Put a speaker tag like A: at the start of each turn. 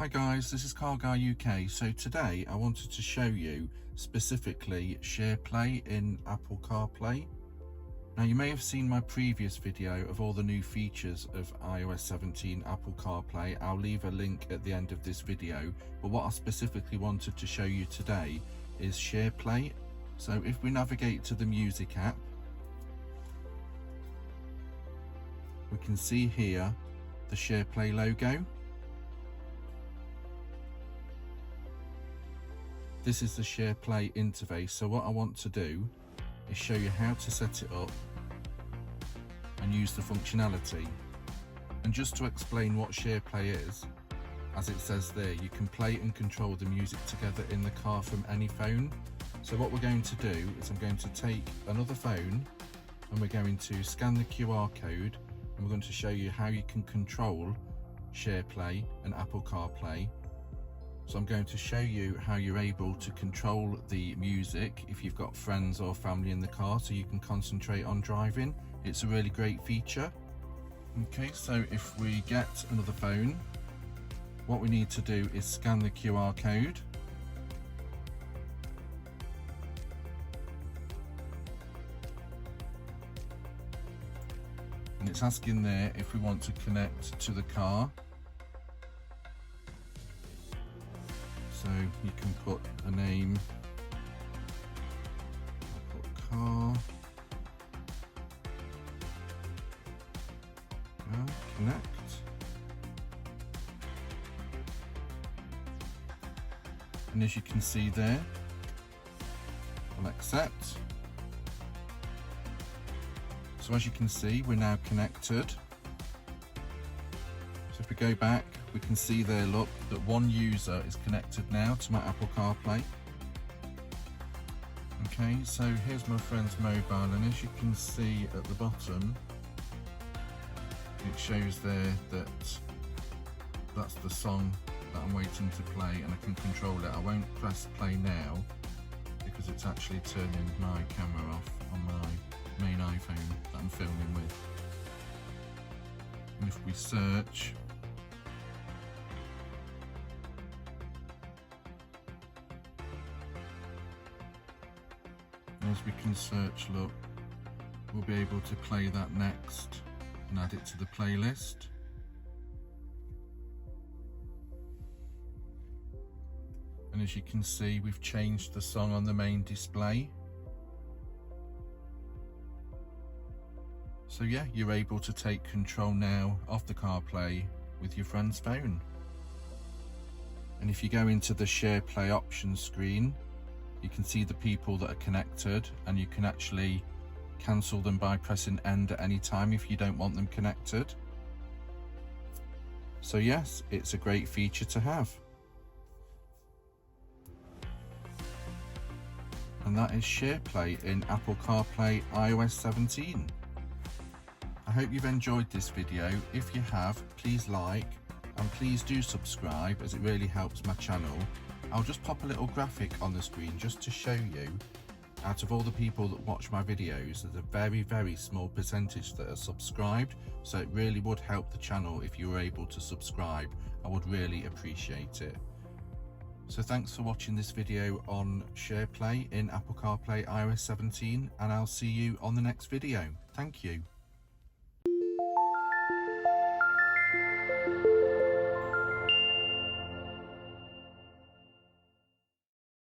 A: Hi guys, this is Gar Guy UK. So today I wanted to show you specifically SharePlay in Apple CarPlay. Now you may have seen my previous video of all the new features of iOS 17 Apple CarPlay. I'll leave a link at the end of this video, but what I specifically wanted to show you today is SharePlay. So if we navigate to the music app, we can see here the SharePlay logo. This is the SharePlay interface, so what I want to do is show you how to set it up and use the functionality. And just to explain what SharePlay is, as it says there, you can play and control the music together in the car from any phone. So what we're going to do is I'm going to take another phone and we're going to scan the QR code and we're going to show you how you can control SharePlay and Apple CarPlay. So I'm going to show you how you're able to control the music if you've got friends or family in the car, so you can concentrate on driving. It's a really great feature. Okay, so if we get another phone, what we need to do is scan the QR code. And it's asking there if we want to connect to the car. So you can put a name, I'll put car, connect, and as you can see there, I'll accept. So as you can see, we're now connected. So if we go back, we can see there, look, that one user is connected now to my Apple CarPlay. Okay, so here's my friend's mobile, and as you can see at the bottom, it shows there that that's the song that I'm waiting to play, and I can control it. I won't press play now because it's actually turning my camera off on my main iPhone that I'm filming with. And if we search, as we can search, look, we'll be able to play that next and add it to the playlist. And as you can see, we've changed the song on the main display. So yeah, you're able to take control now of the CarPlay with your friend's phone. And if you go into the SharePlay options screen, you can see the people that are connected, and you can actually cancel them by pressing end at any time if you don't want them connected. So yes, it's a great feature to have. And that is SharePlay in Apple CarPlay iOS 17. I hope you've enjoyed this video. If you have, please like and please do subscribe, as it really helps my channel. I'll just pop a little graphic on the screen just to show you, out of all the people that watch my videos, there's a very small percentage that are subscribed, so it really would help the channel if you were able to subscribe. I would really appreciate it. So thanks for watching this video on SharePlay in Apple CarPlay iOS 17, and I'll see you on the next video. Thank you.